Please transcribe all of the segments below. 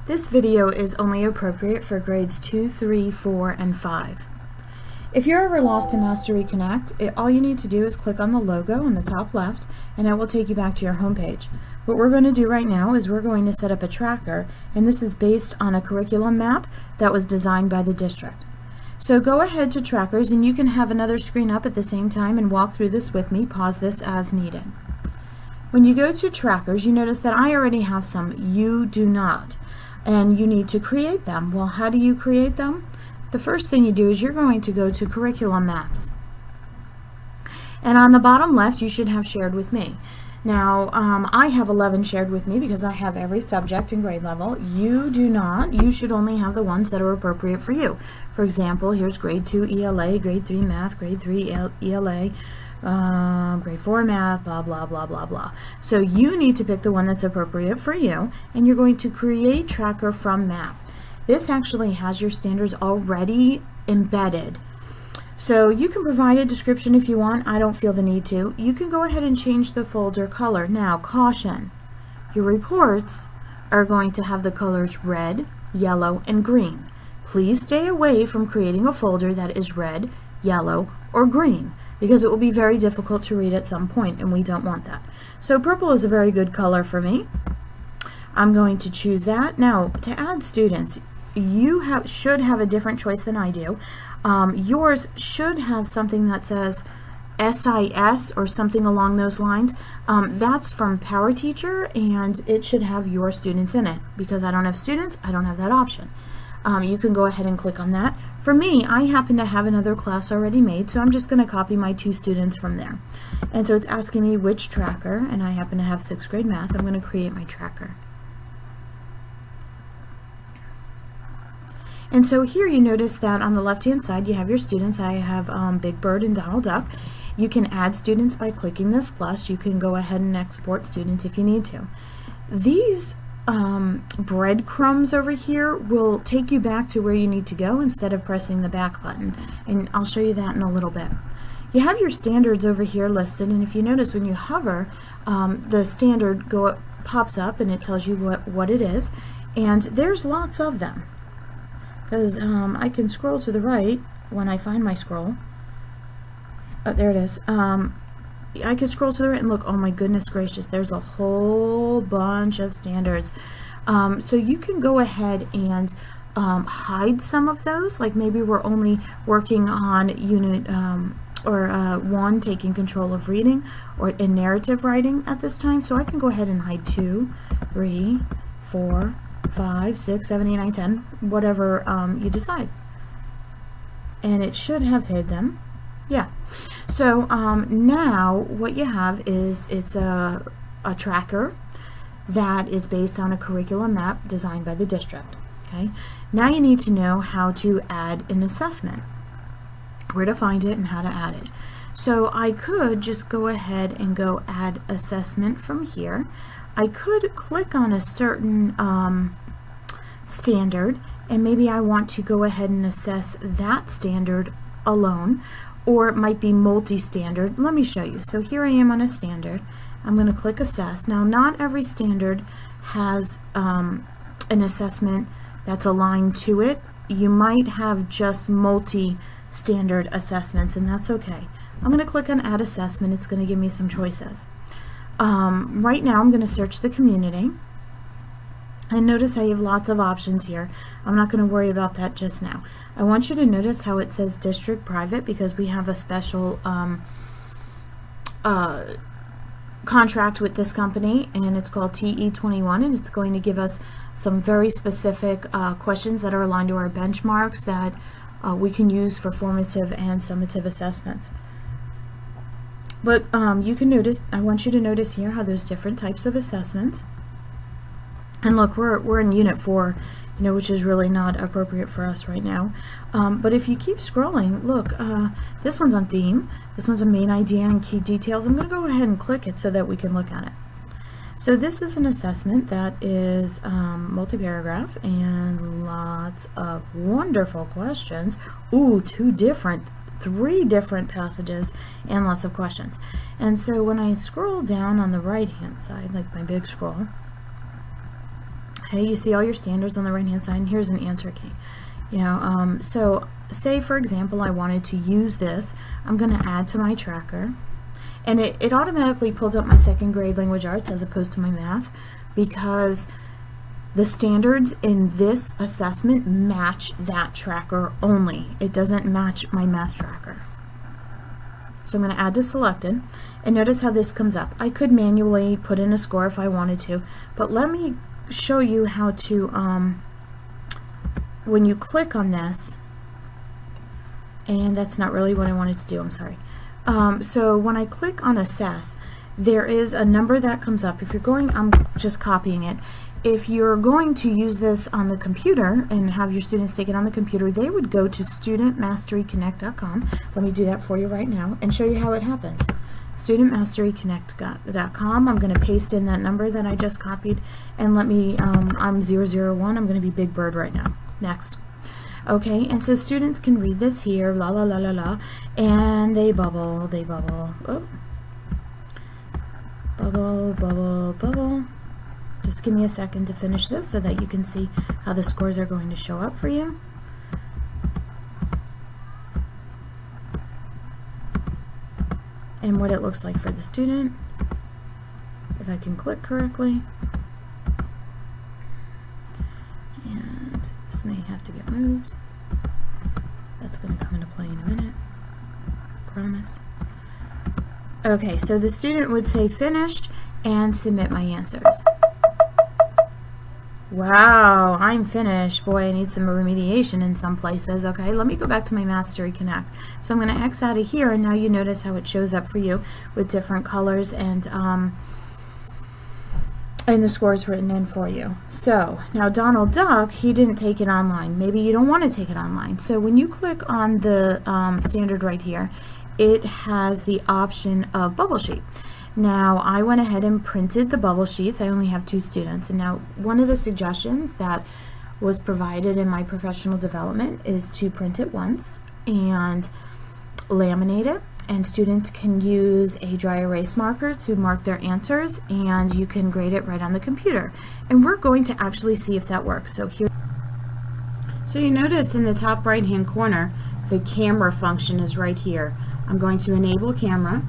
This video is only appropriate for grades 2, 3, 4, and 5. If you're ever lost in Mastery Connect, all you need to do is click on the logo in the top left and it will take you back to your home page. What we're going to do right now is we're going to set up a tracker, and this is based on a curriculum map that was designed by the district. So go ahead to Trackers, and you can have another screen up at the same time and walk through this with me. Pause this as needed. When you go to Trackers, you notice that I already have some. You do not. And you need to create them. Well, how do you create them? The first thing you do is you're going to go to Curriculum Maps. And on the bottom left, you should have Shared with Me. Now, I have 11 shared with me because I have every subject and grade level. You do not. You should only have the ones that are appropriate for you. For example, here's grade 2 ELA, grade 3 math, grade 3 ELA, grade 4 math, blah, blah, blah, blah, blah. So you need to pick the one that's appropriate for you, and you're going to create tracker from map. This actually has your standards already embedded. So you can provide a description if you want. I don't feel the need to. You can go ahead and change the folder color. Now, caution, your reports are going to have the colors red, yellow, and green. Please stay away from creating a folder that is red, yellow, or green, because it will be very difficult to read at some point, and we don't want that. So purple is a very good color for me. I'm going to choose that. Now, to add students, you should have a different choice than I do. Yours should have something that says SIS or something along those lines. That's from PowerTeacher, and it should have your students in it. Because I don't have students, I don't have that option. You can go ahead and click on that. For me, I happen to have another class already made, so I'm just going to copy my 2 students from there. And so it's asking me which tracker, and I happen to have 6th grade math. I'm going to create my tracker. And so here you notice that on the left-hand side you have your students. I have Big Bird and Donald Duck. You can add students by clicking this plus. You can go ahead and export students if you need to. These breadcrumbs over here will take you back to where you need to go instead of pressing the back button. And I'll show you that in a little bit. You have your standards over here listed, and if you notice when you hover, the standard pops up and it tells you what it is. And there's lots of them. Because I can scroll to the right when I find my scroll. Oh, there it is. I can scroll to the right and look, oh my goodness gracious, there's a whole bunch of standards. So you can go ahead and hide some of those, like maybe we're only working on unit 1, taking control of reading, or in narrative writing at this time. So I can go ahead and hide 2, 3, 4, 5, 6, 7, 8, 9, 10, whatever you decide. And it should have hid them. Yeah. So now what you have is it's a tracker that is based on a curriculum map designed by the district. Okay. Now you need to know how to add an assessment, where to find it and how to add it. So I could just go ahead and go add assessment from here. I could click on a certain standard, and maybe I want to go ahead and assess that standard alone, or it might be multi-standard. Let me show you. So here I am on a standard. I'm going to click assess. Now, not every standard has an assessment that's aligned to it. You might have just multi-standard assessments, and that's okay. I'm going to click on add assessment. It's going to give me some choices. Right now I'm going to search the community, and notice I have lots of options here. I'm not going to worry about that just now. I want you to notice how it says district private, because we have a special contract with this company, and it's called TE21, and it's going to give us some very specific questions that are aligned to our benchmarks that we can use for formative and summative assessments. But you can notice, I want you to notice here how there's different types of assessments. And look, we're in Unit 4, which is really not appropriate for us right now. But if you keep scrolling, look, this one's on theme, this one's a main idea and key details. I'm going to go ahead and click it so that we can look at it. So this is an assessment that is multi-paragraph and lots of wonderful questions. Ooh, 3 different passages and lots of questions. And so when I scroll down on the right hand side, like my big scroll, Okay, you see all your standards on the right hand side, and here's an answer key. So say for example I wanted to use this. I'm going to add to my tracker, and it automatically pulls up my second grade language arts as opposed to my math, because the standards in this assessment match that tracker only. It doesn't match my math tracker. So I'm going to add to selected, and notice how this comes up. I could manually put in a score if I wanted to, but let me show you how to, when you click on this, and that's not really what I wanted to do, I'm sorry. So when I click on assess, there is a number that comes up. If you're going, I'm just copying it. If you're going to use this on the computer and have your students take it on the computer, they would go to studentmasteryconnect.com. Let me do that for you right now and show you how it happens. Studentmasteryconnect.com. I'm going to paste in that number that I just copied, and let me, I'm 001. I'm going to be Big Bird right now. Next. Okay, and so students can read this here, la la la la la, and they bubble, oh. Bubble, bubble, bubble. Just give me a second to finish this so that you can see how the scores are going to show up for you. And what it looks like for the student, if I can click correctly. And this may have to get moved. That's going to come into play in a minute, promise. Okay, so the student would say finished and submit my answers. Wow, I'm finished. Boy, I need some remediation in some places. Okay, let me go back to my Mastery Connect. So I'm going to X out of here, and now you notice how it shows up for you with different colors and the scores written in for you. So now Donald Duck, he didn't take it online. Maybe you don't want to take it online. So when you click on the standard right here, it has the option of bubble sheet. Now I went ahead and printed the bubble sheets. I only have 2 students, and now one of the suggestions that was provided in my professional development is to print it once and laminate it, and students can use a dry erase marker to mark their answers, and you can grade it right on the computer. And we're going to actually see if that works. So here, so you notice in the top right hand corner the camera function is right here. I'm going to enable camera,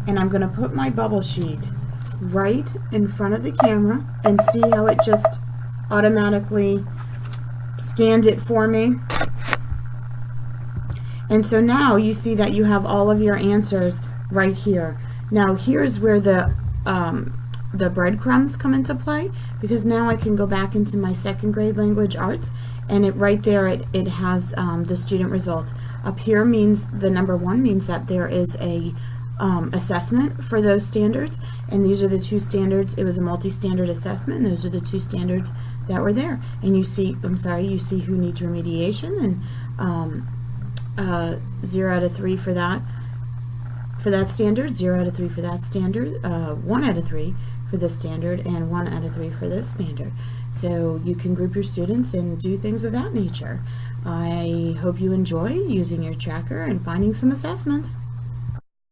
and I'm going to put my bubble sheet right in front of the camera and see how it just automatically scanned it for me. And so now you see that you have all of your answers right here. Now here's where the breadcrumbs come into play, because now I can go back into my second grade language arts, and right there it has the student results. Up here means the number 1 means that there is a assessment for those standards, and these are the 2 standards. It was a multi-standard assessment, and those are the 2 standards that were there. And you see, you see who needs remediation, and 0 out of 3 for that standard, 0 out of 3 for that standard, 1 out of 3 for this standard, and 1 out of 3 for this standard. So you can group your students and do things of that nature. I hope you enjoy using your tracker and finding some assessments.